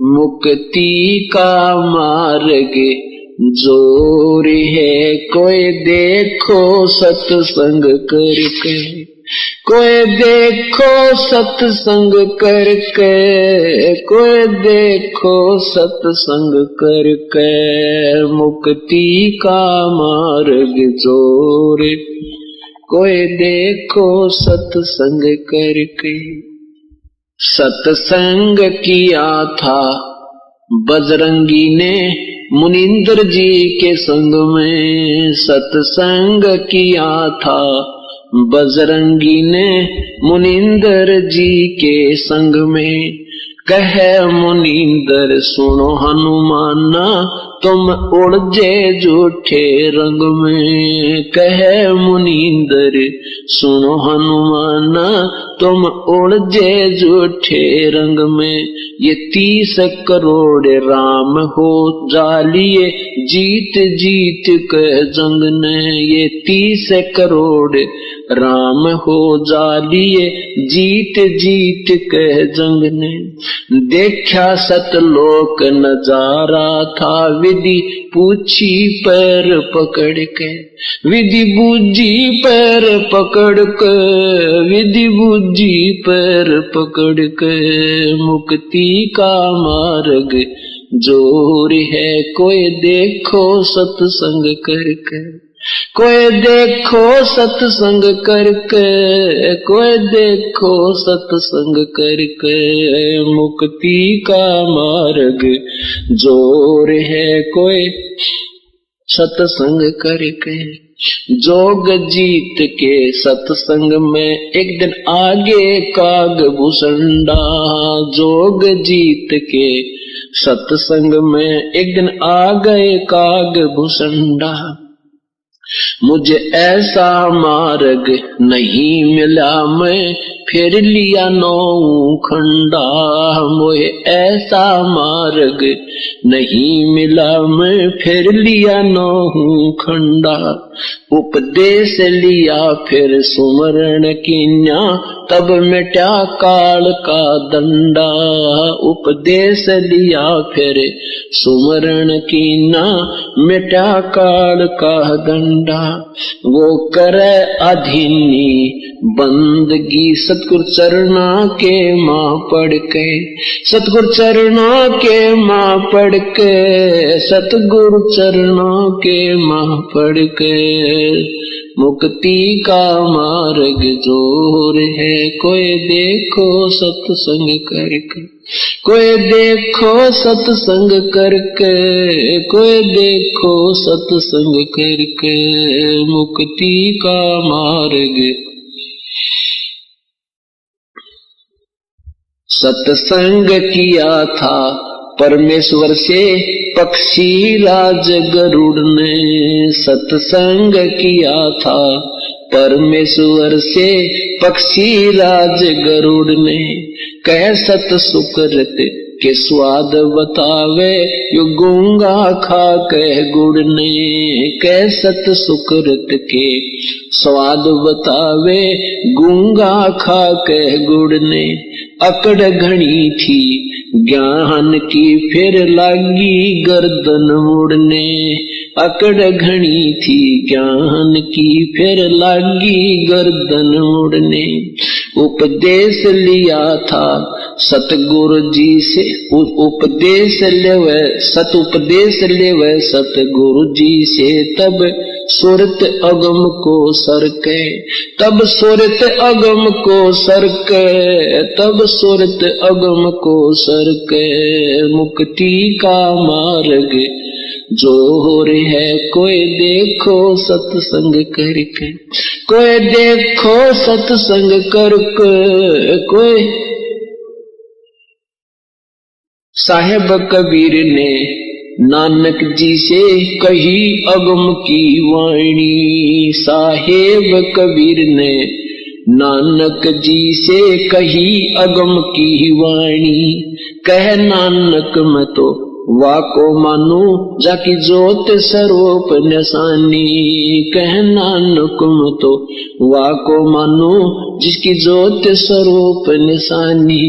मुक्ति का मार्ग जोर है, कोई देखो सत्संग करके, कोई देखो सत्संग करके, कोई देखो सत्संग करके, मुक्ति का मार्ग जोर, कोई देखो सत्संग करके। सत्संग किया था बजरंगी ने मुनिंदर जी के संग में, सत्संग किया था बजरंगी ने मुनिंदर जी के संग में। कहे मुनिंदर सुनो हनुमाना, तुम उड़जे झूठे रंग में। कहे मुनिंदर सुनो हनुमाना, तुम उड़जे झूठे रंग में। ये 30 करोड़ राम हो जालिए, जीत जीत के जंग ने। ये 30 करोड़ राम हो जालिए, जीत जीत के जंग ने। देखा सतलोक नजारा था, विधि पूछी पैर पकड़ के, विधि बूझी पैर पकड़ के, विधि बूझी पैर पकड़ के। मुक्ति का मार्ग जोर है, कोई देखो सत्संग करके, कोई देखो सत्संग करके, कोई देखो सत्संग करके। मुक्ति का मार्ग जोर है, कोई सत्संग करके। जोग जीत के सत्संग में एक दिन आगे काग भूषंडा, जोग जीत के सत्संग में एक दिन आ गए काग भूषंडा। मुझे ऐसा मार्ग नहीं मिला, मैं फिर लिया 9 खंडा। मुझे ऐसा मार्ग नहीं मिला, मैं फिर लिया 9 खंडा। उपदेश लिया फिर सुमरण कीन्या, तब मिटा काल का दंडा। उपदेश लिया फिर सुमरण कीन्या, मिटा काल का दंडा। वो करे अधीनी बंदगी, सतगुरु चरणा के माँ पढ़ के, सतगुरु चरणा के माँ पढ़ के, सतगुरु चरणा के माँ पढ़ के। मुक्ति का मार्ग जोर है, कोई देखो सत्संग करके, कोई देखो सत्संग करके, कोई देखो सत्संग करके। मुक्ति का मार्ग सत्संग किया था परमेश्वर से पक्षी राज गरुड़ ने। सत्संग किया था परमेश्वर से पक्षी राज गरुड़ ने। कह सत सुकृत के स्वाद बतावे, यो गूंगा खा कह गुड़ ने। कह सत सुकृत के स्वाद बतावे, गूंगा खा कह गुड़ ने। अकड़ घनी थी ज्ञान की, फिर लागी गर्दन मुड़ने। अकड़ घनी थी ज्ञान की, फिर लागी गर्दन मुड़ने। उपदेश लिया था सतगुरु जी से, उपदेश लेवे सत उपदेश लेवे सतगुरु जी से। तब सुरत अगम को सरके, तब सुरत अगम को सरके, तब सुरत अगम को सरके। मुक्ति का मार्ग जोर है, कोई देखो सत्संग करके, कोई देखो सत्संग करके। कोई साहेब कबीर ने नानक जी से कही अगम की वाणी। साहेब कबीर ने नानक जी से कही अगम की वाणी। कह नानक मैं तो वाको मानू, जाकी जोत स्वरूप निशानी। कह नानक मैं तो वाको मानू, जिसकी जोत स्वरूप निशानी।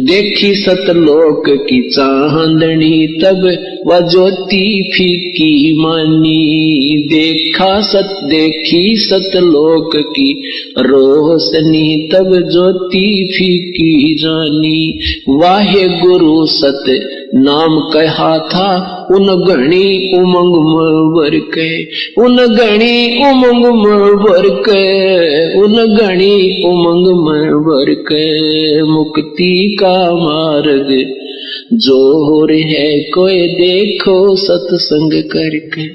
देखी सतलोक की चांदनी तब वह ज्योति फीकी मानी। देखी सतलोक की रोशनी तब ज्योति फीकी जानी। वाहे गुरु सत नाम कहा था उन घणी उमंग मर के, उन घणी उमंग मर के, उन घणी उमंग मर के। मुक्ति का मार्ग जोर है कोई देखो सत्संग करके,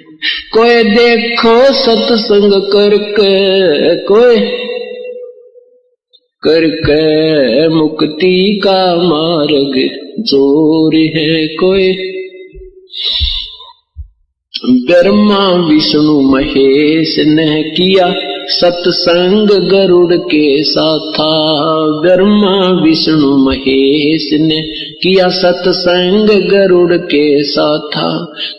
कोई देखो सत्संग करके, कोई करके। मुक्ति का मार्ग जोर है कोई। ब्रह्मा विष्णु महेश ने किया सत्संग गरुड़ के साथा। ब्रह्मा विष्णु महेश ने किया सत्संग गरुड़ के साथा।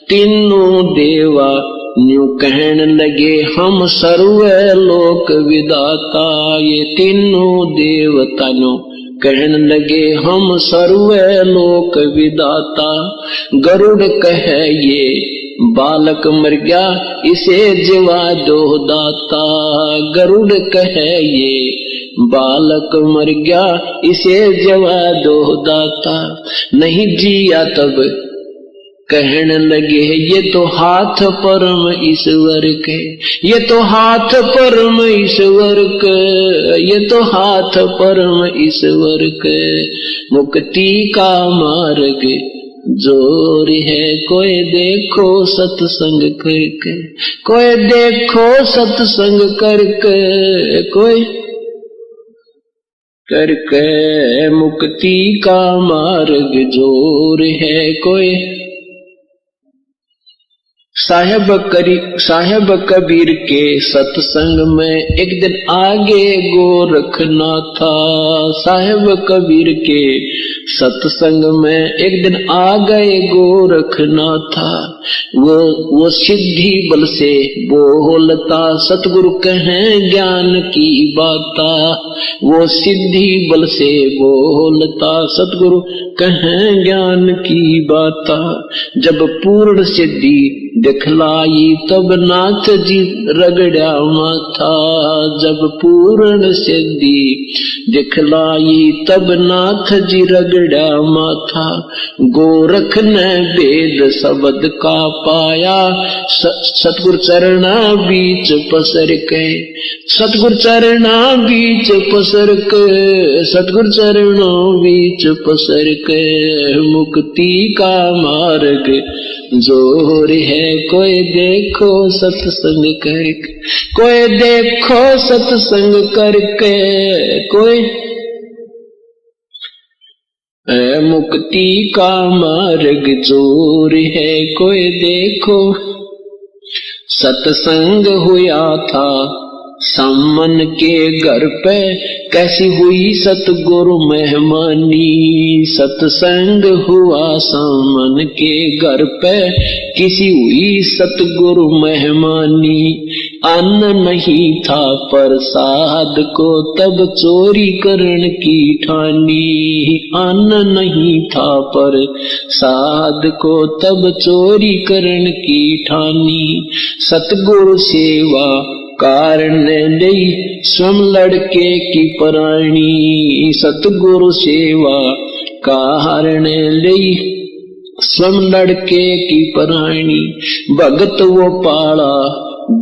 तीनों देवा न्यू कहने लगे हम सर्व लोक विदाता। ये तीनों देवता न्यू कहने लगे हम सर्व लोक विदाता। गरुड़ कहे ये बालक मर गया इसे जीवा दो दाता। गरुड़ कहे ये बालक मर गया इसे जीवा दो दाता। नहीं जिया तब कहने लगे ये तो हाथ परम ईश्वर के, ये तो हाथ परम ईश्वर के, ये तो हाथ परम ईश्वर के। मुक्ति का मार्ग जोर है कोई देखो सत्संग करके, कोई देखो सत्संग करके, कोई करके। मुक्ति का मार्ग जोर है कोई। साहेब कबीर के सत्संग में एक दिन आगे गोरखनाथ था। साहेब कबीर के सत्संग में एक दिन आ गए गोरखनाथ था। वो सिद्धि बल से बोलता सतगुरु कहें ज्ञान की बाता। वो सिद्धि बल से बोलता सतगुरु कहें ज्ञान की बाता। जब पूर्ण सिद्धि दिखलाई तब नाथ जी रगड़ा माथा। जब पूर्ण सिद्धि दिखलाई तब नाथ जी रगड़ा माथा। गोरख ने वेद शब्द का पाया सतगुरु चरणा बीच पसर के, सतगुरु चरणा बीच पसर के, सतगुरु चरणों बीच पसर के। मुक्ति का मार्ग जोर है कोई देखो सत्संग करके, कोई देखो सत्संग करके, कोई मुक्ति का मार्ग जोर है कोई देखो। सत्संग हुआ था सामन के घर पे कैसी हुई सतगुरु मेहमानी। सत्संग हुआ सामन के घर पे किसी हुई सतगुरु मेहमानी। अन्न नहीं था प्रसाद को तब चोरी करण की ठानी। अन्न नहीं था प्रसाद को तब चोरी करण की ठानी। सतगुरु सेवा कारण दई स्वयं लड़के की प्राणी। सतगुरु सेवा कारण दई स्वयं लड़के की प्राणी। भगत वो पाला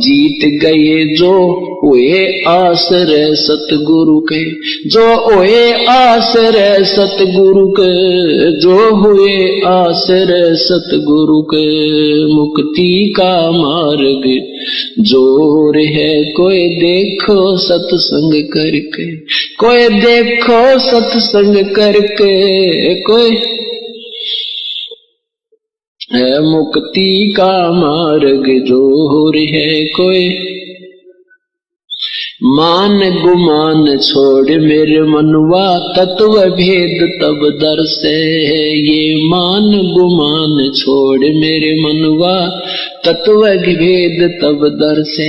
जीत गए जो हुए आश्रय सतगुरु के, जो हुए आश्रय सतगुरु के, जो हुए आश्रय सतगुरु के। मुक्ति का मार्ग जोर है कोई देखो सत्संग करके, कोई देखो सत्संग करके, कोई है मुक्ति का मार्ग जोर है कोई। मान गुमान छोड़ मेरे मनवा तत्व भेद तब दर्शे। ये मान गुमान छोड़ मेरे मनवा तत्व भेद तब दर्शे।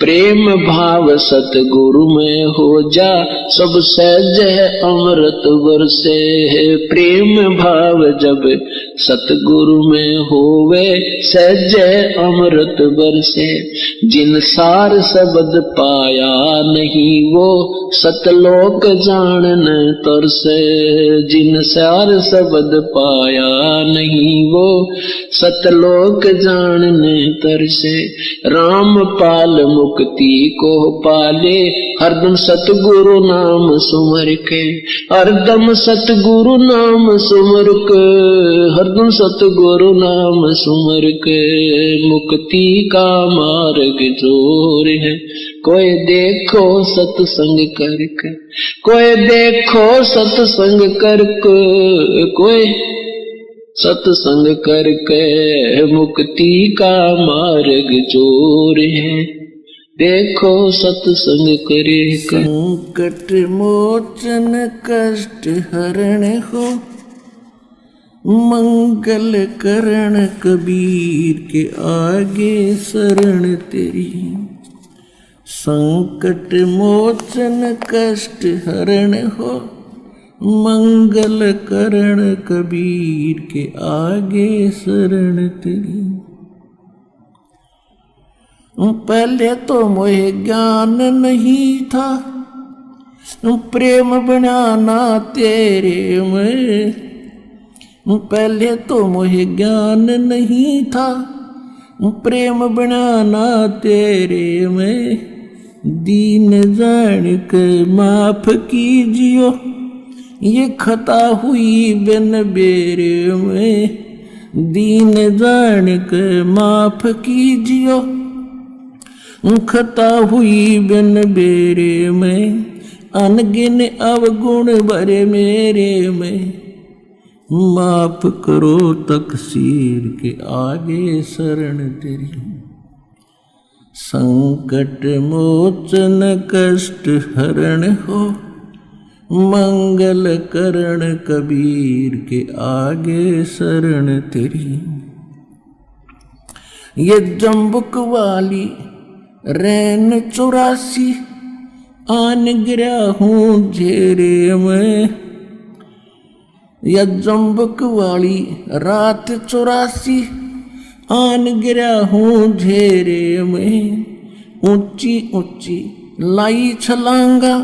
प्रेम भाव सतगुरु में हो जा सब सहज है अमृत बरसे। प्रेम भाव जब सतगुरु में होवे सहज है अमृत बरसे। जिन सार शब्द पाया नहीं वो सतलोक जानन तरसे। जिन सार शब्द पाया नहीं वो सतलोक जानन तरसे। राम पाल मुक्ति को पाले हरदम सतगुरु नाम सुमर के। हरदम सतगुरु नाम सुमर के। हरदम सतगुरु नाम सुमर के। मुक्ति का मार्ग जोर है कोई देखो सत्संग करके। कोई देखो सत्संग करके। कोई सत्संग करके मुक्ति का मार्ग जोर है देखो सत्संग करे। संकट मोचन कष्ट हरण हो मंगल करण कबीर के आगे शरण तेरी। संकट मोचन कष्ट हरण हो मंगल करण कबीर के आगे शरण तेरी। पहले तो मोहे ज्ञान नहीं था प्रेम बनाना तेरे में। पहले तो मोहे ज्ञान नहीं था प्रेम बनाना तेरे में। दीन जान के माफ कीजियो ये खता हुई बिन बेरे में। दीन जान के माफ कीजियो खता हुई बिन बेरे में। अनगिन अवगुण भरे मेरे में। माफ करो तकसीर के आगे शरण तेरी। संकट मोचन कष्ट हरण हो मंगल करण कबीर के आगे शरण तेरी। ये जम्बुक वाली रैन 84 आन गिरा हूँ झेरे में। या जम्बुक वाली रात 84 आन गिरा हूँ झेरे में। ऊंची ऊंची लाई छलांगा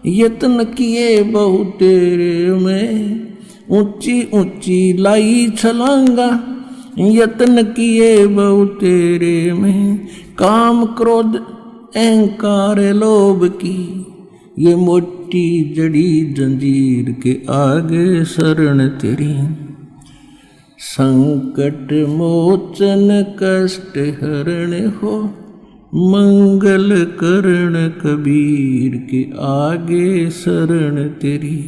यत्न किए बहु तेरे में। ऊंची ऊंची लाई छलांगा यत्न किए बहु तेरे में। काम क्रोध अहंकार लोभ की ये मोटी जड़ी जंजीर के आगे शरण तेरी। संकट मोचन कष्ट हरण हो मंगल करण कबीर के आगे शरण तेरी।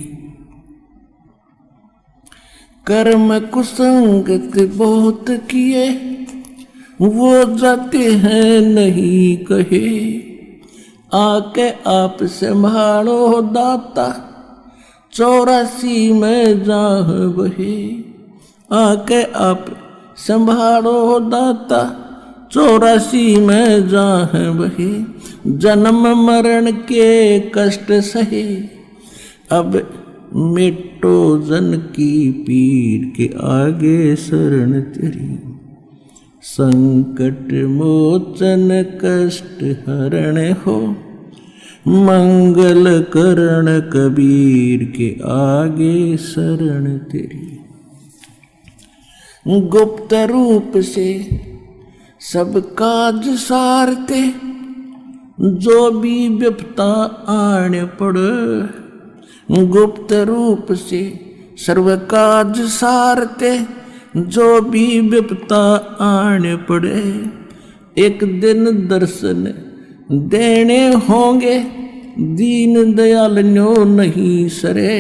कर्म कुसंगत बहुत किए वो जाते हैं नहीं कहे। आके आप संभालो दाता 84 में जाह बहे। आके आप संभालो दाता 84 में जाह बहे। जन्म मरण के कष्ट सहे अब मिटो जन की पीर के आगे शरण तेरी। संकट मोचन कष्ट हरण हो मंगल करण कबीर के आगे शरण तेरी। गुप्त रूप से सब काज सारते जो भी विपता आने पड़े। गुप्त रूप से सर्व काज सारते जो भी विपता आने पड़े। एक दिन दर्शन देने होंगे दीन दयाल न्यो नहीं सरे।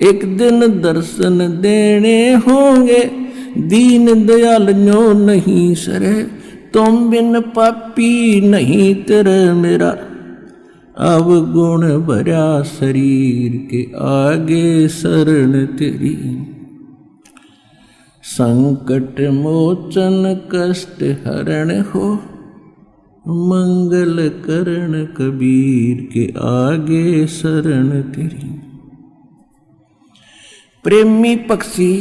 एक दिन दर्शन देने होंगे दीन दयाल न्यो नहीं सरे। तुम बिन पापी नहीं तेरे मेरा अवगुण भरा शरीर के आगे शरण तेरी। संकट मोचन कष्ट हरण हो, मंगल करण कबीर के आगे शरण तेरी। प्रेमी पक्षी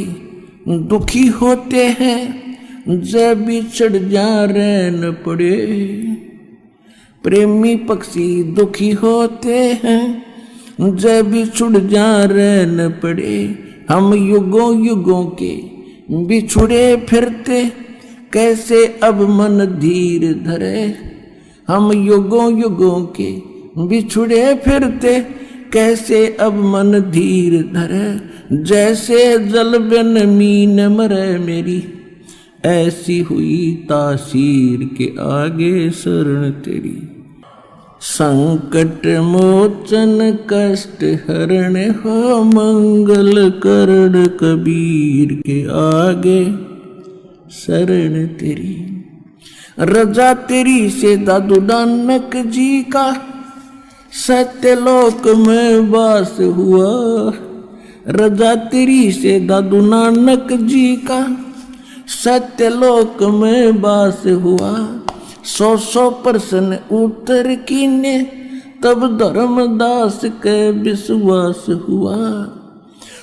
दुखी होते हैं जब बिछड़ जा रहन पड़े। प्रेमी पक्षी दुखी होते हैं जब बिछुड़ जा रहन पड़े। हम युगों युगों के बिछुड़े फिरते, कैसे अब मन धीर धरे। हम युगों युगों के बिछुड़े फिरते, कैसे अब मन धीर धरे। जैसे जल बिन मीन मरे मेरी, ऐसी हुई तासीर के आगे शरण तेरी। संकट मोचन कष्ट हरण हो, मंगल करण कबीर के आगे शरण तेरी। रजा तेरी से दादू नानक जी का सत्यलोक में वास हुआ। रजा तेरी से दादू नानक जी का सत्यलोक में वास हुआ। 100 प्रश्न उत्तर कीने, तब धर्मदास के विश्वास हुआ।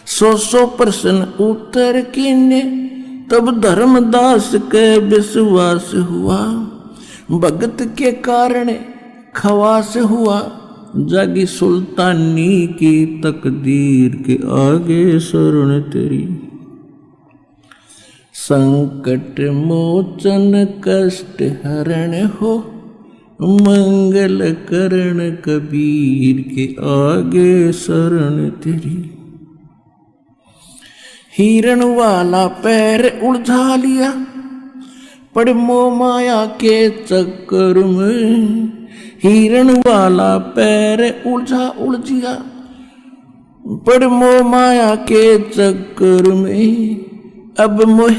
100 प्रश्न उत्तर कीने, तब धर्मदास के विश्वास हुआ। भगत के कारण खवास हुआ, जागी सुल्तानी की तकदीर के आगे शरण तेरी। संकट मोचन कष्ट हरण हो, मंगल करण कबीर के आगे शरण तेरी। हिरण वाला पैर उलझा लिया, पड़ मोह माया के चक्कर में। हिरण वाला पैर उलझिया, पड़ मोह माया के चक्कर में। अब मोह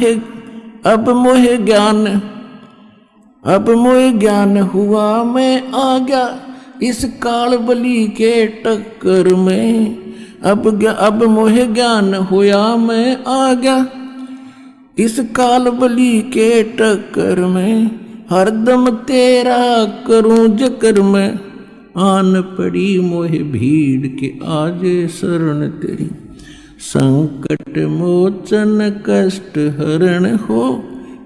ज्ञान हुआ, मैं आ गया इस काल बली के टक्कर में। अब मोह ज्ञान हुआ, मैं आ गया इस काल बली के टक्कर में। हरदम तेरा करूं जिक्र मैं, आन पड़ी मोह भीड़ के आगे शरण तेरी। संकट मोचन कष्ट हरण हो,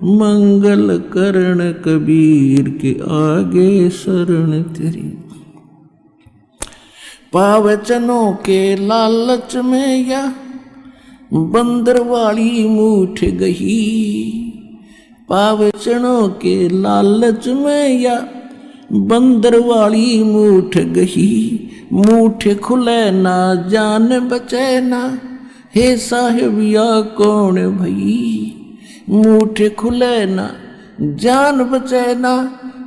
मंगल करण कबीर के आगे शरण तेरी। पावचनों के लालच में या बंदर वाली मूठ गही। पावचनों के लालच में या बंदर वाली मूठ गही। मूठ खुले ना जान बचे ना, हे साहिब या कौन भई। मूठ खुले ना जान बचे ना,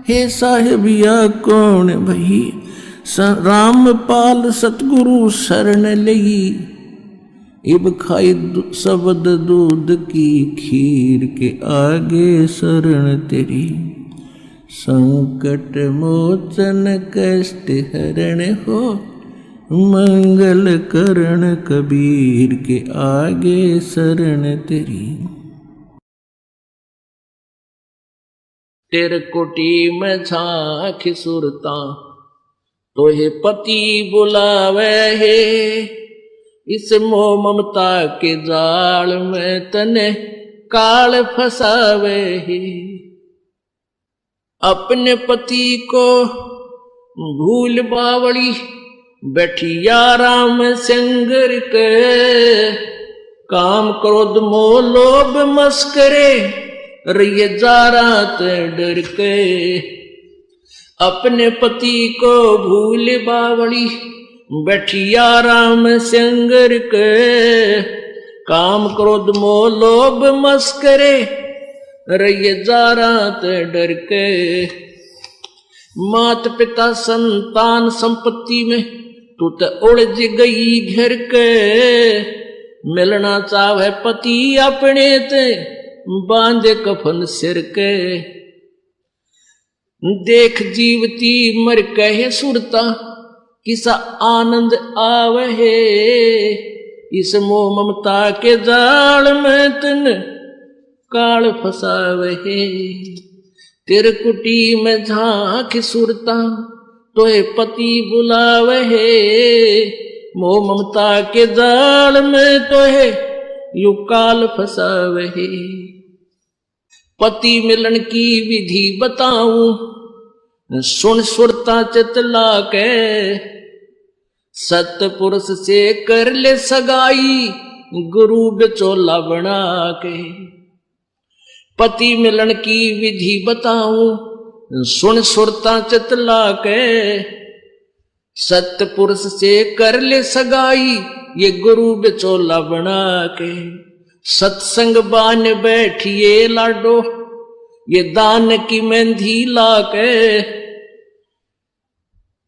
हे साहिब या कौन भई। रामपाल सतगुरु शरण लगी, इब खाई शब्द दूध की खीर के आगे शरण तेरी। संकट मोचन कष्ट हरण हो, मंगल करण कबीर के आगे शरण तेरी। तेरे कोटी में झांक सुरता, तोहे पति बुलावे है। इस मोह ममता के जाल में तने काल फसावे है। अपने पति को भूल बावड़ी, बैठी आराम संगर के। काम क्रोध मोह लोभ मस्करे, रहिए जा रात डर के। अपने पति को भूल बावड़ी, बैठी आराम संगर के। काम क्रोध मोह लोभ मस्करे, रहिए जा रात डर के। मात पिता संतान संपत्ति में तू तो उलझ गई घर के। मिलना चाहे पति अपने ते, बांधे कफन सिर के। देख जीवती मर कहे सुरता, किसा आनंद आवहे, इस मोह ममता के जाल में तन काल फसावहे। तेरे कुटी में झांक सुरता तोहे पति बुलावहे, मोह ममता के जाल में तोहे यू काल फसावहे। पति मिलन की विधि बताऊं, सुन सुरता चितला के, सतपुरुष से कर ले सगाई, गुरु बिचौला बना के। पति मिलन की विधि बताऊं, सुन सुरता चितला के, सतपुरुष से कर ले सगाई, ये गुरु बिचौला बना के। सत्संग बान बैठिए लाडो, ये दान की मेहंदी लाके।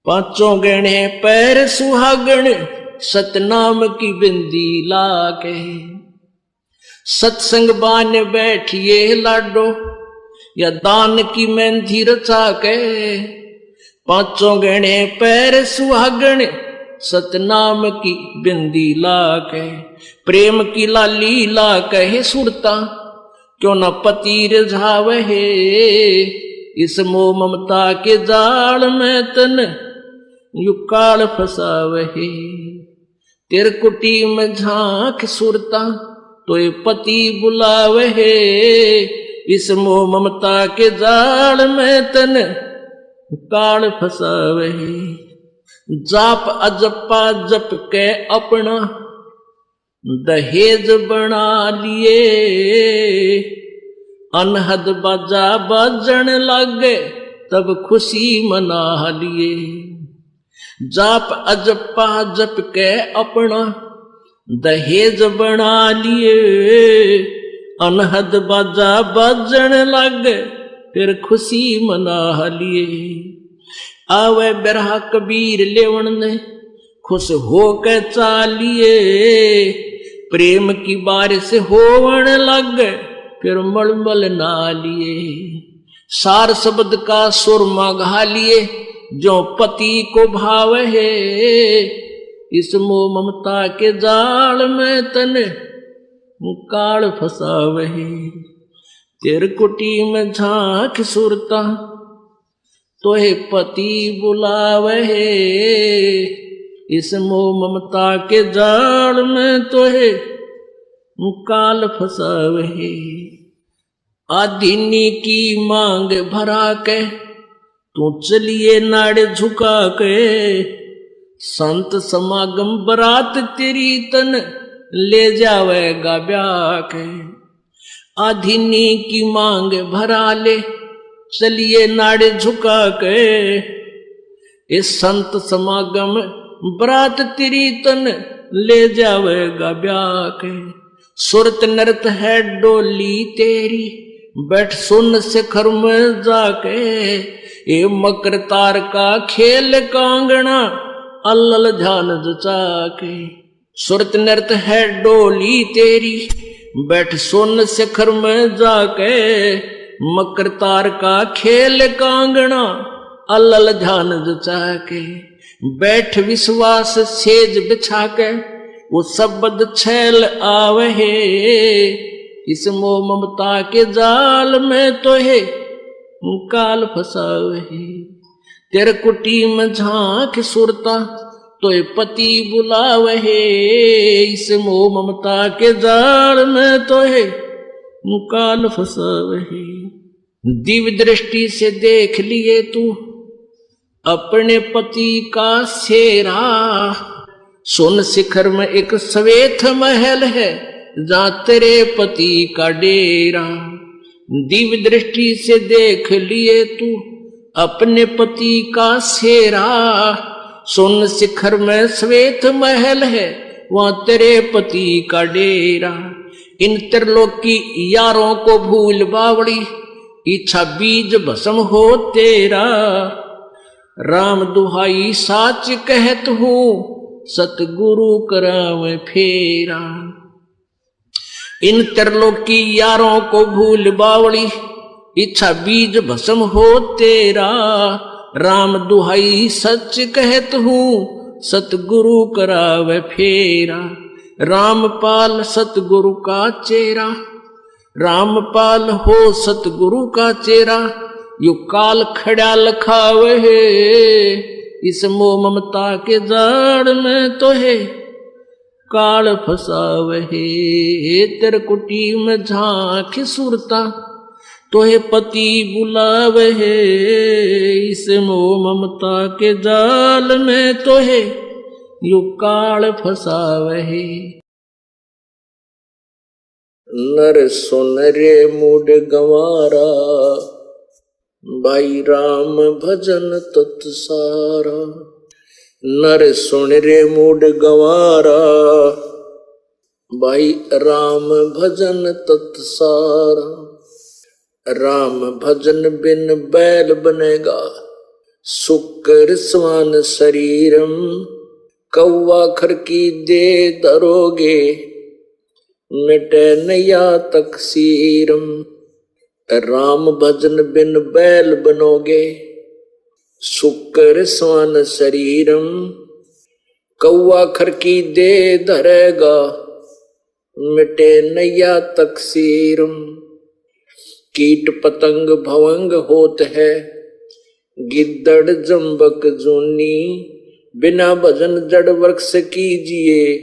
पांचों गहने पैर सुहागण, सतनाम की बिंदी लाके। सत्संग बान बैठिए लाडो, या दान की मेहंदी रचा के। पांचों गहने पैर सुहागण, सतनाम की बिंदी लाके। प्रेम की लाली ला कहे सुरता, क्यों न पति रिझावहे। इस मोह ममता के जाल में तन यू काल फसावहे। तेरे कुटी में झांक सुरता तो ये पति बुलावहे। इस मोह ममता के जाल में तन काल फसावहे। जाप अजपा जप के अपना दहेज बना लिए। अनहद बाजा बाजन लगे तब खुशी मना लिए। जाप अजपा जप के अपना दहेज बना लिए। अनहद बाजा बाजन लगे फिर खुशी मना लिए। आवे बिरहा कबीर लेवन ने खुश हो के चालिए। प्रेम की बारिश होवन लग फिर मलमल ना लिए। सार शब्द का सुरमा घा लिए जो पति को भाव है। इस मोह ममता के जाल में तने काल फसावे। तेर कुटी में झांक सुरता तोहे पति बुलावे। इस मोह ममता के जाल में तोहे काल फसावे। आदीनी की मांग भरा के तू चलिए नाड़ झुका के। संत समागम बरात तेरी तन ले जावेगा ब्याह के। आदीनी की मांग भरा ले चलिए नाड़ झुका के। इस संत समागम बरात तेरी तन ले जावेगा ब्याह के। सुरत नृत है डोली तेरी बैठ सुन शिखर में जाके। ये मकर तार का खेल कांगना अल्लल ध्यान जचा के। सुरत नृत है डोली तेरी बैठ सुन शिखर में जाके। मकर तार का खेल कांगना अल्लल ध्यान जचा के। बैठ विश्वास सेज बिछा के वो शब्द छैल आवे। इस मोह ममता के जाल में तो है काल फसावे। तेरे कुटी में झांक सुरता तो ये पति बुलावे। इस मोह ममता के जाल में तो है काल फसावे। दिव्य दृष्टि से देख लिए तू अपने पति का सेरा। सुन शिखर में एक श्वेत महल है जहां तेरे पति का डेरा। दिव्य दृष्टि से देख लिए तू अपने पति का सेरा। सुन शिखर में श्वेत महल है वहां तेरे पति का डेरा। इन त्रिलोकी यारों को भूल बावड़ी इच्छा बीज भस्म हो तेरा। राम दुहाई साच कहत हूँ सतगुरु करावे फेरा। इन त्रिलोकी यारों को भूल बावड़ी इच्छा बीज भस्म हो तेरा। राम दुहाई सच कहत हूँ सतगुरु करावे फेरा। रामपाल सतगुरु का चेरा, रामपाल हो सतगुरु का चेरा। यो काल खड़ा लखावे है इस मोह ममता के जाड़ में तो है काल फसावे है। तेरे कुटी में झांक सुरता तो है पति बुलावे है इस मोह ममता के जाल में तो है यो काल फसावे है। नर सुन रे मूड गंवारा भाई राम भजन तत्सारा। नर सुन रे मूड गंवारा भाई राम भजन तत्सारा। राम भजन बिन बैल बनेगा सुकर स्वान शरीरम। कौवा खर की दे दरोगे मिटे नया तकसीरम। राम भजन बिन बैल बनोगे सुकर स्वान शरीरम। कौवा खर की दे धरेगा मिटे नया तकसीरम। कीट पतंग भवंग होत है गिद्दड़ जम्बक जूनी। बिना भजन जड़ वृक्ष कीजिए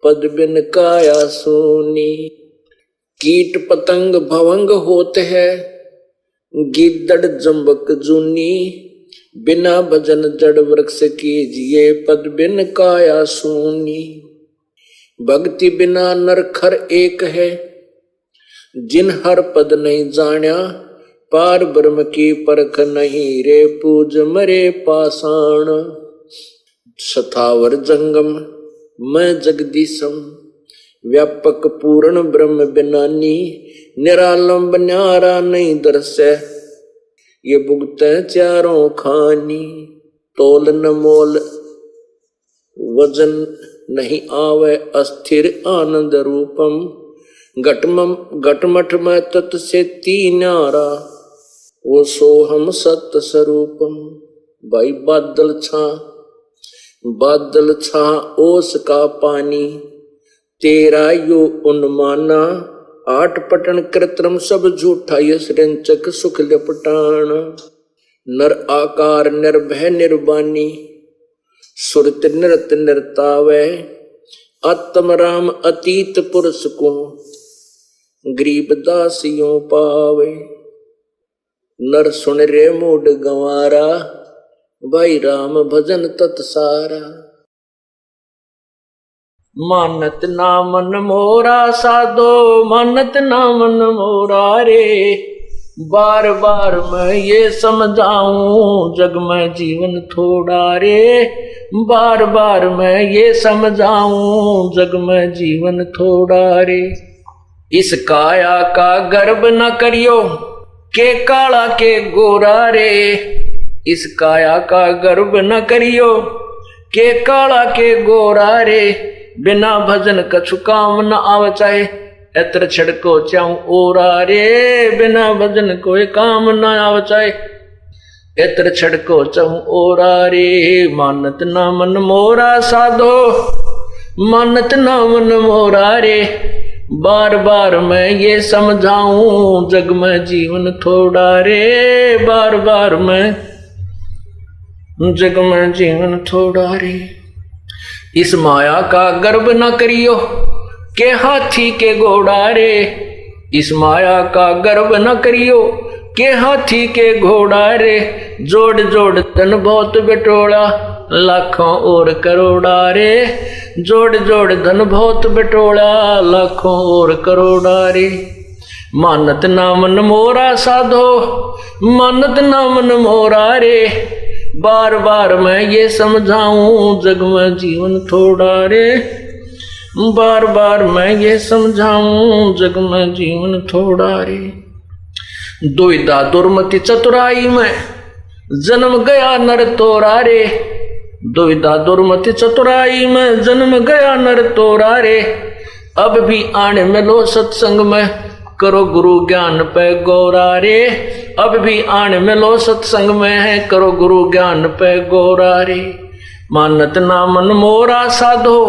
पद बिन काया सोनी। कीट पतंग भवंग होत है गिद्दड़ जम्बक जूनी। बिना भजन जड़ वृक्ष कीजिए पद बिन काया सोनी। भक्ति बिना नर खर एक है जिन हर पद नहीं जान्या। पार ब्रह्म की परख नहीं रे पूज मरे पाषाण। सथावर जंगम मैं जगदीशम व्यापक पूर्ण ब्रह्म बिनानी। निरालंब न्यारा नहीं दर्शे ये भुगते चारों खानी। तोल न मोल वजन नहीं आवे अस्थिर आनंद रूपम। घटमठ में तत् से तीनारा वो सोहम सत्य स्वरूपम। भाई बादल छा ओस का पानी तेरा यो उन्माना। आठ पटन कृत्रिम सब झूठा यश रंचक सुख लपटान। नर आकार निर्भय निर्वाणी सुरत नृत नृतावे। आत्म राम अतीत पुरुष को गरीब दासियों पावे। नर सुन रे मूड गंवारा भाई राम भजन तत्सारा। मानत ना मन मोरा साधो मानत ना मन मोरा रे। बार बार मैं ये समझाऊं जग में जीवन थोड़ा रे। बार बार मैं ये समझाऊं जग में जीवन थोड़ा रे। इस काया का गर्व न करियो के काला के गोरा रे। इस काया का गर्व न करियो के काला के गोरा रे। बिना भजन कछु काम न आवे चाहे एत्र छड़को चाहूं ओरा रे। बिना भजन कोई काम न आवे चाहे एत्र छड़को चाहूं ओरा रे। मानत ना मन मोरा साधो मानत ना मन मोरा रे। बार बार मैं ये समझाऊं जग में जीवन थोड़ा रे। बार बार मैं जग में जीवन थोड़ा रे। इस माया का गर्व न करियो के हाथी के घोड़ा रे। इस माया का गर्व न करियो के हाथी के घोड़ा रे। जोड़ जोड़ धन बहुत बटोला लाखों और करोड़ा रे। जोड़ जोड़ धन बहुत बटोला लाखों और करोड़ा रे। मानत ना मन मोरा साधो मानत ना मन मोरा रे। बार बार मैं ये समझाऊं जग में जीवन थोड़ा रे। बार बार मैं ये समझाऊं जग में जीवन थोड़ा रे। दुविधा दुर्मति चतुराई में जन्म गया नर तोरा रे। दुविधा दुर्मति चतुराई में जन्म गया नर तोरा रे। अब भी आने में लो सत्संग में करो गुरु ज्ञान पे गौरा रे। अब भी आन मिलो सत्संग में है, करो गुरु ज्ञान पे गौरा रे। मानत ना मन मोरा साधो,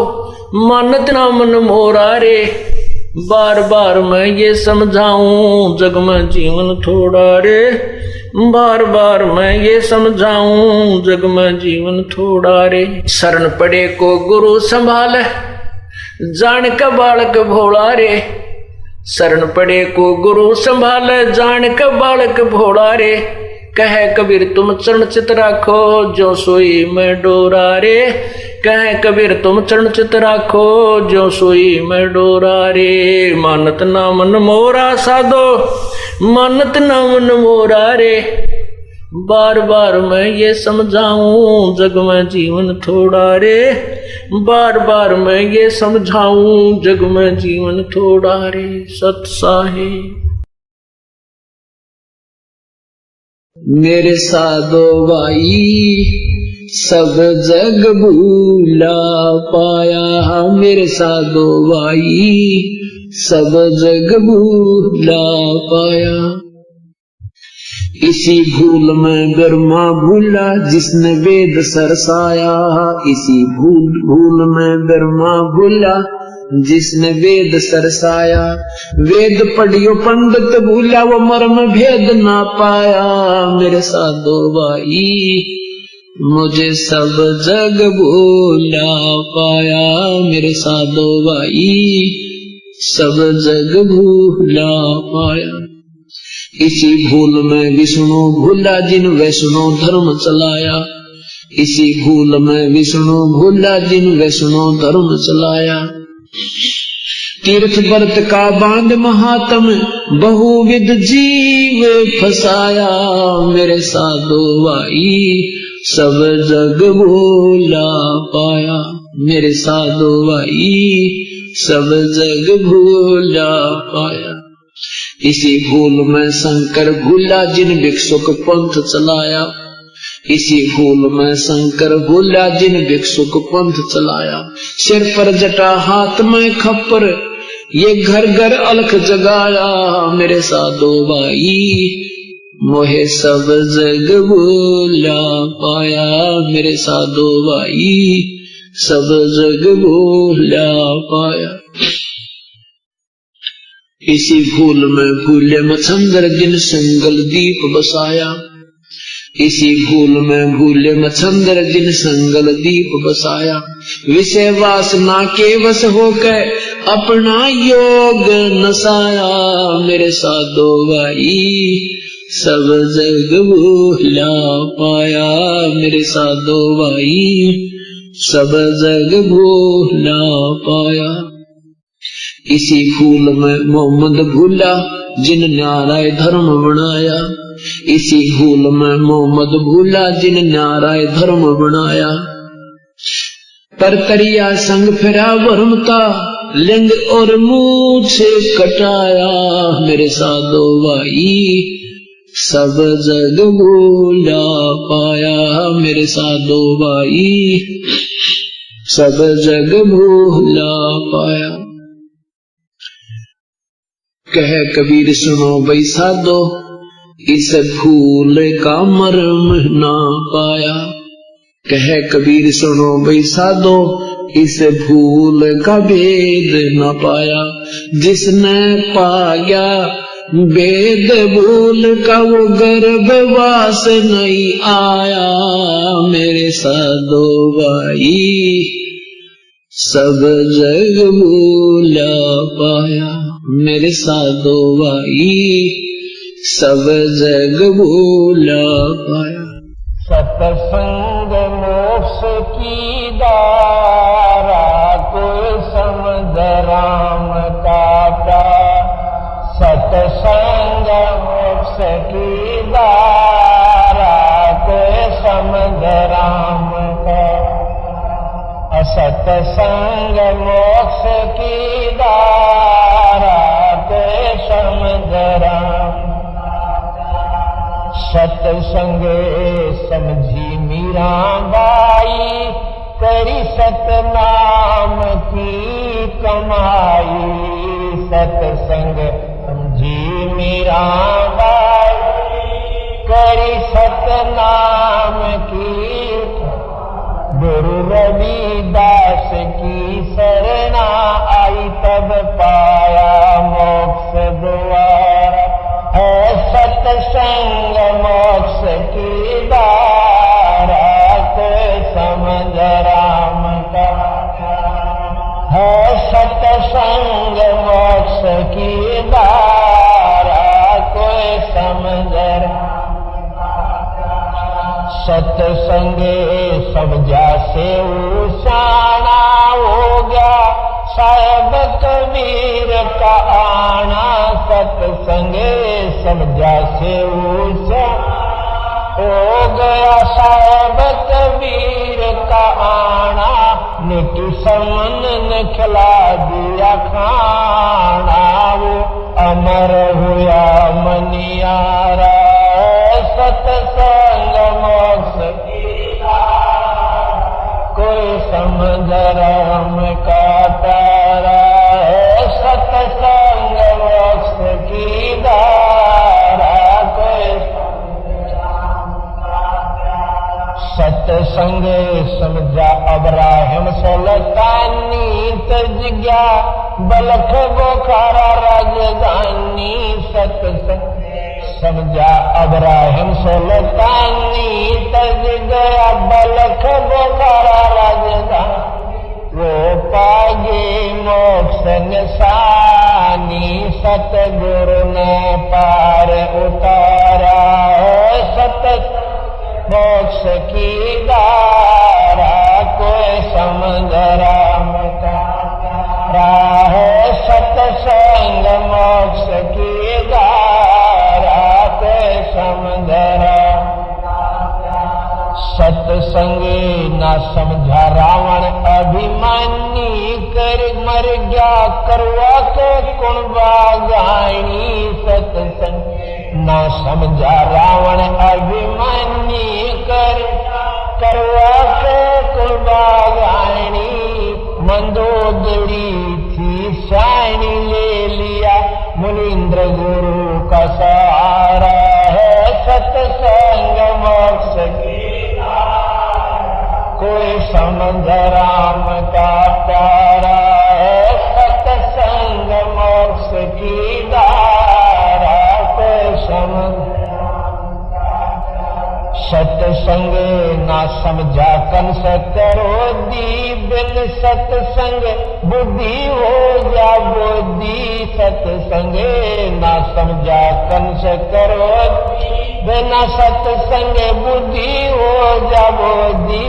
मानत ना मन मोरा रे। बार बार मैं ये समझाऊं जग में जीवन थोड़ा रे। बार बार मैं ये समझाऊं जग में जीवन थोड़ा रे। शरण पड़े को गुरु संभाले, जान का बालक भोला रे। शरण पड़े को गुरु संभाले, जान का बालक भोला रे। कहे कबीर तुम चरण चित राखो, जो सोई मैं डोरा रे। कहे कबीर तुम चरण चित राखो, जो सोई मैं डोरा रे। मानत ना मन मोरा साधो, मानत ना मन मोरा रे। बार बार मैं ये समझाऊं जग में जीवन थोड़ा रे। बार बार मैं ये समझाऊं जग में जीवन थोड़ा रे। सत साहिब मेरे साधो भाई सब जग भूला पाया। मेरे साधो भाई सब जग भूला पाया। इसी भूल में ब्रह्मा भूला जिसने वेद सरसाया। इसी भूल में ब्रह्मा भूला जिसने वेद सरसाया। वेद पढ़ियो पंडित भूला, वो मर्म भेद ना पाया। मेरे साधो भाई मुझे सब जग भूला पाया। मेरे साधो भाई सब जग भूला पाया। इसी भूल में विष्णु भूला जिन वैष्णो धर्म चलाया। इसी भूल में विष्णु भूला जिन वैष्णो धर्म चलाया। तीर्थ व्रत का बांध महात्म बहुविध जीव फसाया। मेरे साधो भाई सब जग भूला पाया। मेरे साधो भाई सब जग भूला पाया। इसी भूल में शंकर भूला जिन भिक्षुक पंथ चलाया। इसी भूल में शंकर भूला जिन भिक्षुक पंथ चलाया। सिर पर जटा हाथ में खप्पर ये घर घर अलख जगाया। मेरे साधो भाई मोहे सब जग भूला पाया। मेरे साधो भाई सब जग भूला पाया। इसी भूल में भूले मच्छंदर जिन संगल दीप बसाया। इसी भूल में भूले मच्छंदर जिन संगल दीप बसाया। विषय वासना के वश होकर अपना योग नसाया। मेरे साधो भाई सब जग भूला पाया। मेरे साधो भाई सब जग भूला पाया। इसी भूल में मोहम्मद भूला जिन न्यारा धर्म बनाया। इसी भूल में मोहम्मद भूला जिन न्यारा धर्म बनाया। तरतरिया संग फिरा वर्म का लिंग और मुंह से कटाया। मेरे साधो भाई सब जग भूला पाया। मेरे साधो भाई सब जग भूला पाया। कह कबीर सुनो भाई साधो इस भूल का मर्म ना पाया। कह कबीर सुनो भाई साधो इस भूल का भेद न पाया। जिसने पाया वेद भूल का वो गर्भवास नहीं आया। मेरे साधो भाई सब जग भूला पाया। मेरे साधो भाई सब जग भूला पाया। सतसंग मोक्ष की दारा कोई समझ राम का प्यार। सतसंग मोक्ष की दारा कोई समझ राम का। असतसंग मोक्ष की दारा कोई समझ राम। सतसंग समझी मीरा बाई करी सतनाम की कमाई। सतसंग समझी मीराबाई करी सतनाम की, गुरु रविदास की शरणा आई तब पाया मोक्ष द्वार। है सत्संग मोक्ष की धारा, कोई समझ राम का। है सत्संग मोक्ष की धारा, कोई समझ राम। सत्संगे समझा से उसाना हो गया, साहेब कबीर का आना। सत्संगे समझा से उसा हो गया, साहेब कबीर का आना। निकी समन ने खिला दिया खाना, वो अमर हुआ मनियारा। सत्संग मोक्ष की धारा, कोई समझ राम का तारा। है सत्संग मोक्ष की धारा, कोई सत्संग समझा अब्राहिम सुल्तानी तज गया, बलख बोखारा राजधानी। सत्संग समझा अब्राहिम सुल्तानी तज गया, बलख बोखारा राजधानी। वो पागे मोक्ष निशानी, सतगुरु ने पार उतारा। सत मोक्ष की धारा, कोई समझ राम का राह। सत्संग मोक्ष की धारा, कोई समझ राम। सत्संग ना समझा रावण अभिमानी, कर मर गया करवा के कुणबा गायनी। सत्संग ना समझा रावण अभिमानी, कर करवा के कुणबा गायनी। मंदोदरी थी शायनी, ले लिया मुनीन्द्र गुरु का सहारा। है सत्संग मोक्ष की धारा, कोई समझ राम का प्यारा। है सत्संग मोक्ष की धारा, कोई समझ। सत्संग ना समझा कंस करोधी, बिन सत्संग बुद्धि हो जा बुद्धि। सत्संग ना समझा कंस करोधी, बिना सत्संग बुद्धि हो जा बुद्धि।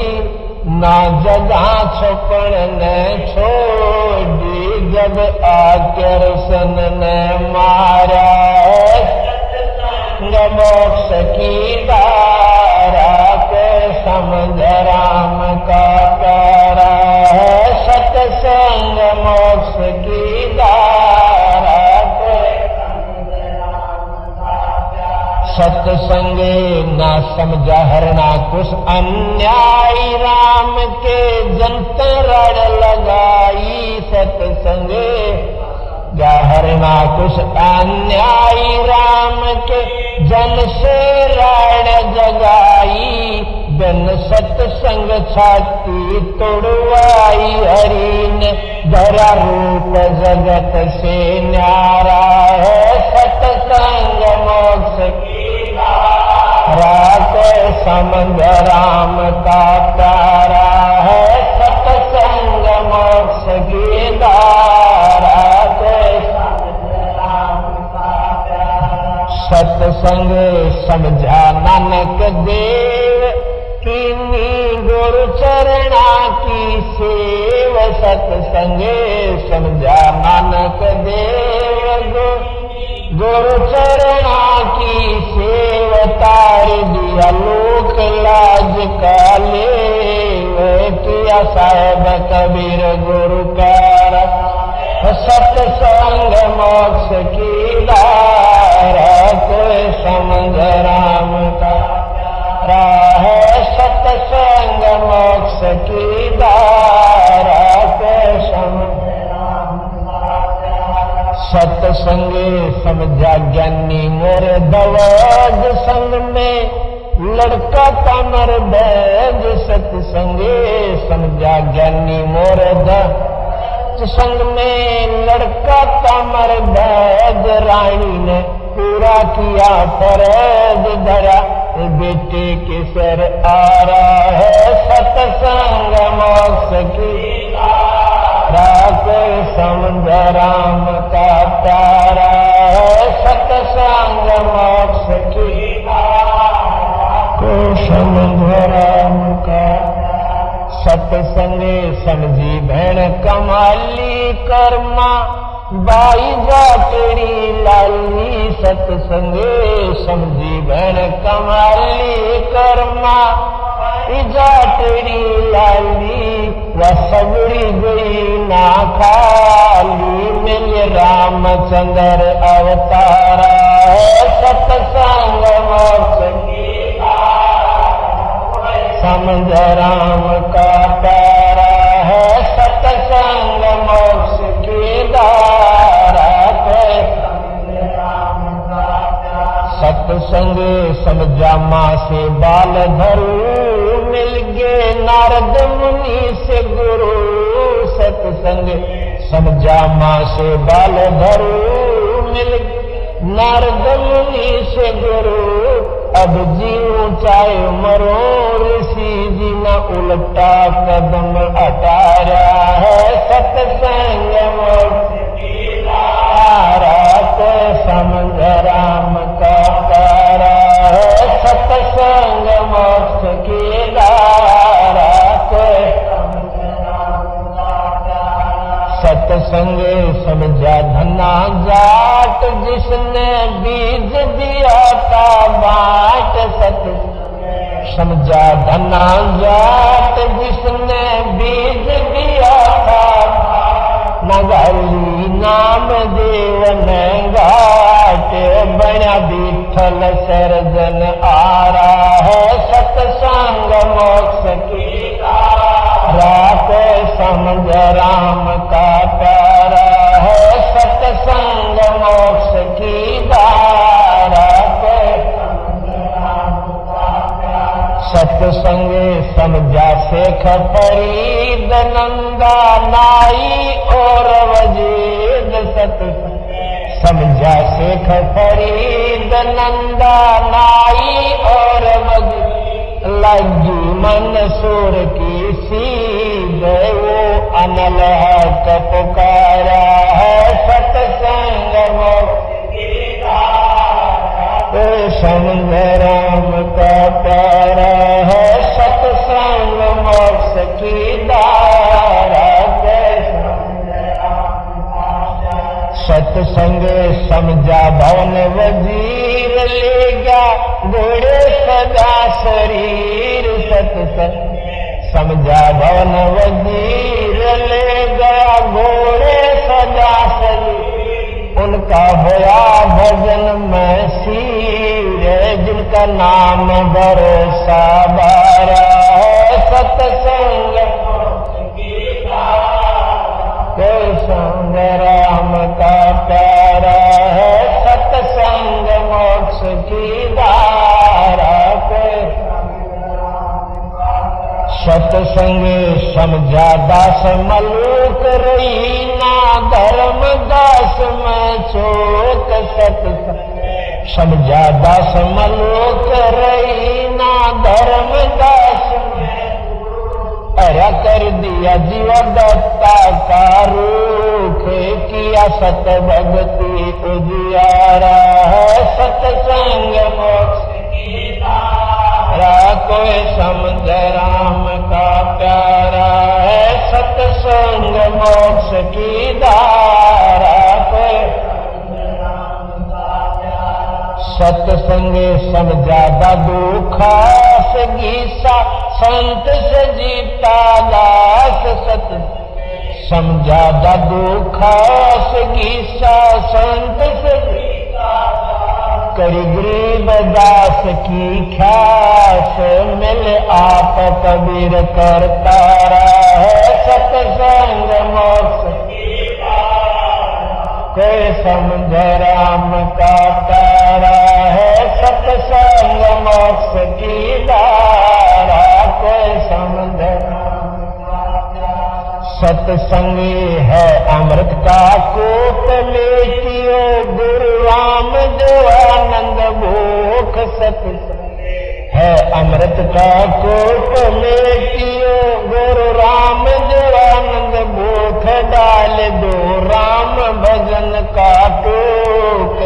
ना जगह छुपण ने छोड़ी, जब आकर सन ने मारा। सत्संग मोक्ष की धारा, के समझ राम का प्यारा। है सत्संग मोक्ष की धारा, सत्संग ना समझा हरना कुछ अन्यायी, राम के जंत रड़ लगाई। सत्संग हरना कुछ अन्यायी, राम के जन से राड़ जगाई। बिन सत्संग छाती तोड़वाई, हरि ने धरा रूप जगत से न्यारा। है सत्संग मोक्ष की धारा, कोई समझ राम का प्यारा। है सत्संग मोक्ष की धारा, कोई समझ राम का प्यारा। सत्संग समझा नानक देव, कीनी गुरु चरणा की सेव। सत्संग समझा नानक देव, गुरु चरणा की सेव। तार दिया लोक लाज का लेव, किया साहेब कबीर गुरु का। सत्संग मोक्ष की धारा, कोई समझ राम का राह। सत्संग मोक्ष की धारा, कोई समझ। सत्संगे समझा ज्ञानी मोर दवज संग में लड़का कमर बैज सत्संगे समझा ज्ञानी मोर दवज संग में लड़का कमर बैज रानी ने पूरा किया फर्ज धरा बेटे के सर आ रहा है सत्संग मोक्ष की रात समझ राम का प्यारा है सत्संग मोक्ष की को समझ राम का सत्संगे समझी भैन कमाली कर्मा बाई जाटड़ी लाली सत्संगे समझी भैन कमाली कर्मा जाटड़ी लाली वह सबड़ी गई ना खाली मिल रामचंद्र अवतारा है सत्संग मोक्ष की समझ राम का प्यारा है सत्संग मोक्ष की धारा सत्संग समझा माँ से बाल धरू मिल गए नारद मुनि से गुरु सत्संग समझा माँ से बाल धरू मिल नारद मुनि से गुरु अब जीऊं चाहे मरो ऋषि जी न उल्टा कदम हटा रहा है सत्संग मोक्ष की धारा को समझ राम का प्यारा है सत्संग मोक्ष की धारा को सत्संग समझा धना जाट जिसने बीज दिया था बाट सत्संग समझा धना जाट जिसने बीज दिया था नगली नाम देव ने घाट बना विठल सर्जन आ रहा है सत्संग मोक्ष की रात समझ राम का प्यारा है सत्संग मोक्ष की धारा सत्संग समझा शेख फरीद नंदा नाई और वजीद सत्संग समझा शेख फरीद नंदा नाई और वजीद लगी मंसूर की सीध वो अनल हक पुकारा है सत्संग मोक्ष की धारा समझ राम का प्यारा है सत्संग मोक्ष की धारा सत्संग समझा भवन वजीर ले गया घोड़े सदा शरीर सत्संग समझा भवन वजीर ले गया घोड़े सदा शरीर उनका होया भजन में सीर जिनका नाम भरोसा बारा है सत्संग संग राम का प्यारा है सत्संग मोक्ष की धारा सत्संग समझा दास मलूक रही ना धर्म दास में चोक सत्संग समझा दास मलूक रही ना धर्म दास में अरा कर दिया जीव दत्ता का रूख किया सत भक्ति उजियारा है सत्संग मोक्ष की धारा कोई समझ राम का प्यारा है सत्संग मोक्ष की धारा सत्संग समझा दुखा से गीसा संत से जीता दास सत्संग समझा दुखा से गीसा संत से जीता करी गरीब दास की ख्यास मिल आप कबीर करता रहा है सत्संग मोक्ष कोई समझे राम का प्यारा है, सत्संग मोक्ष की धारा। कोई समझे सत्संगी है अमृत का कूप, लेटियो गुरु राम देवानंद भूख। सत्संगी है अमृत का कूप, लेटियो गुरु राम देवानंद भूख। डाल दो राम भजन का टूक,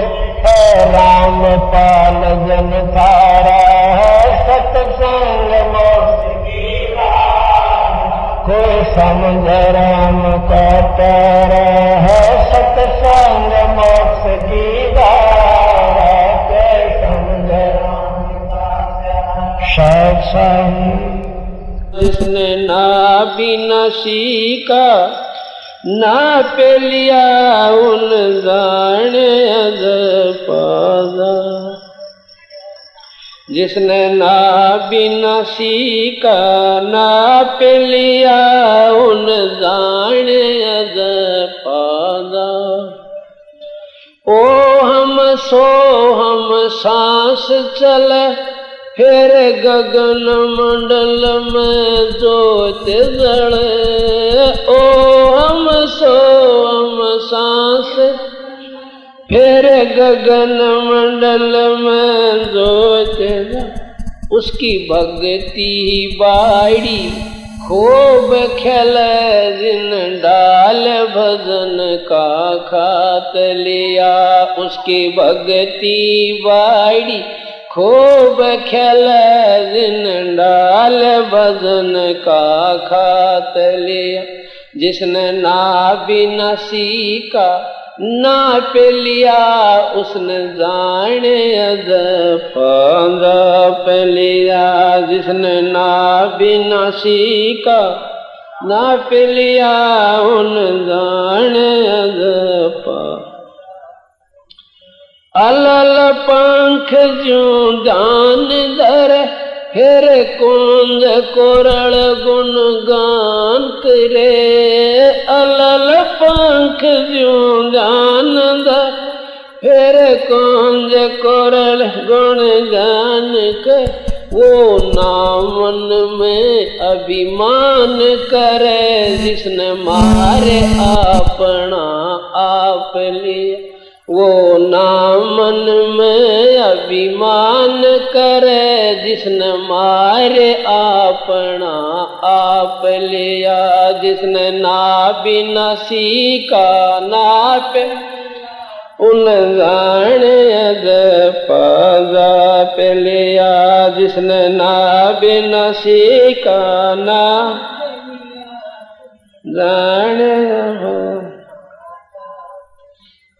है राम पाल जन थारा है, सत्संग मोक्ष की धारा। कोई समझ राम का प्यारा है, सत्संग मोक्ष की धारा। कोई समझ राम का प्यारा सत्संग। जिसने ना बिना सीखा ना पे लिया उन जाने अजपादा। जिसने ना बिना सीखा ना पे लिया उन जाने अजपादा। ओ हम सो हम सांस चले, फिर गगन मंडल में ज्योत जले। ओ हम सो हम सांस, फिर गगन मंडल में ज्योत जले। उसकी भक्ति बाड़ी खूब खेले, जिन डाल भजन का खात लिया। उसकी भक्ति बाड़ी खूब खेले, जिन डाल भजन का खात लिया। जिसने ना बिना सीखा ना पे लिया, उसने जाने अजपादा पे लिया। जिसने ना बिना सीखा ना पे लिया, उन जाने अजपादा। अलल पंख ज्यों जान धर, फिर कुंज कोरल गुण गान करे। अलल पंख ज्यों जान धर, फिर कुंज कोरल गुण गान कर। वो नामन में अभिमान करे, जिसने मारे अपना आप लिया। वो नामन में अभिमान करे, जिसने मारे अपना आप लिया। जिसने ना बिना सीखा ना पे उन जाने अजपादा पे लिया। जिसने ना बिना सीखा ना जाने।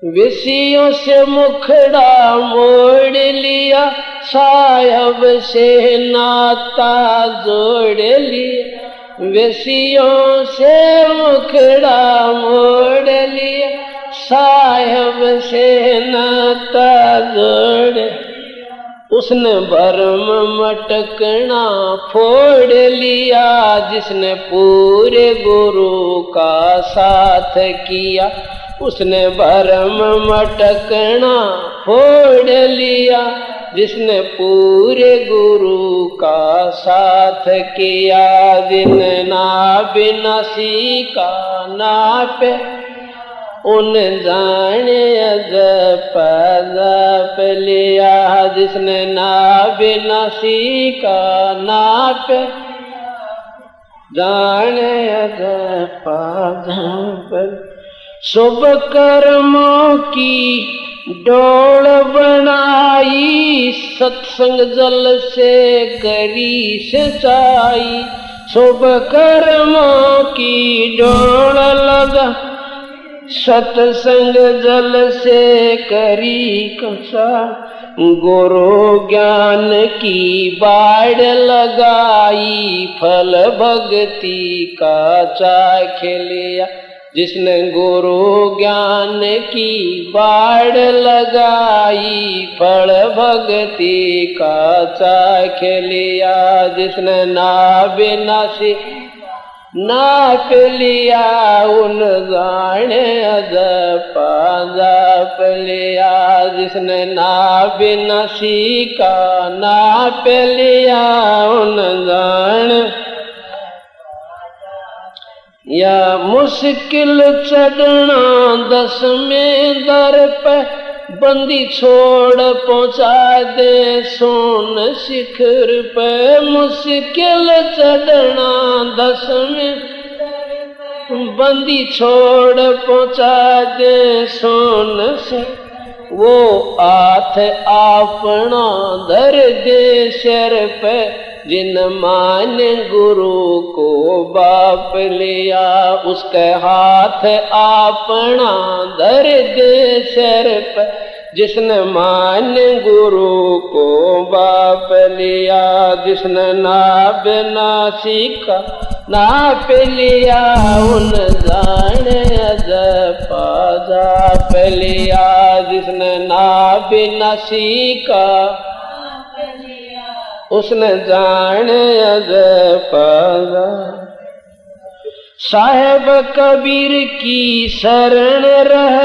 विषयों से मुखड़ा मोड़ लिया, साहब से नाता जोड़ लिया। विषयों से मुखड़ा मोड़ लिया, साहब से नाता जोड़। उसने भरम मटकना फोड़ लिया, जिसने पूरे गुरु का साथ किया। उसने भरम मटकना फोड़ लिया, जिसने पूरे गुरु का साथ किया। जिन ना बिना सीखा ना पे उन जाने अजपादा पे लिया। जिसने ना बिना सीखा ना पे जाने अजपादा पे। शुभ कर्मों की डोल बनाई, सत्संग जल से करी सिंचाई। शुभ कर्मों की डोल लगा, सत्संग जल से करी कसा। गुरु ज्ञान की बाढ़ लगाई, फल भक्ति का चाख लिया। जिसने गुरु ज्ञान की बाढ़ लगाई, फल भक्ति का चाख लिया। जिसने ना बिना नाप लिया उन जाने अद जाप लिया जिसने नाप न सीखा नाप लिया उन जाने या मुश्किल चढ़ना 10वें दर पे बंदी छोड़ पहुंचा दे सोन शिखर पे मुश्किल चढ़ना 10वें बंदी छोड़ पहुंचा दे सोन शिखर वो हाथ अपना धर दे सिर पे जिन मान गुरु को बाप लिया उसके हाथ अपना धर दे सिर पे जिसने मान गुरु को बाप लिया जिसने नाप ना सीखा नाप लिया उन जाने जपा जाप लिया जिसने नाप ना सीखा उसने जाने पागा साहेब कबीर की शरण रह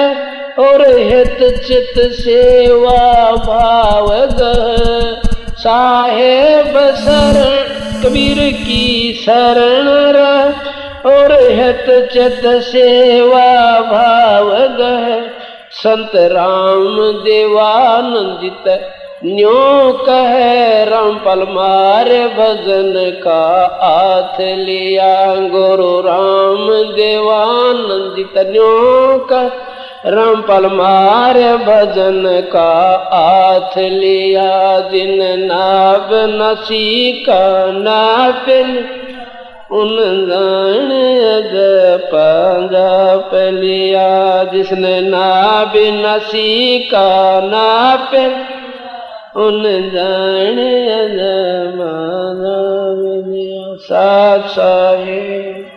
और हित चित सेवा भाव गह साहेब शरण कबीर की शरण रह और हित चित सेवा भाव गह संत राम देवानंदित न्यों कहे रामपाल मारे भजन का हाथ लिया गुरु राम देवानंदित न्यों कहे रामपाल मारे भजन का हाथ लिया जिन नाभ नसी का नापिल उन जाने जाप लिया जिसने नाभ नसी का नापिल उन जाने जमाना साथ साहे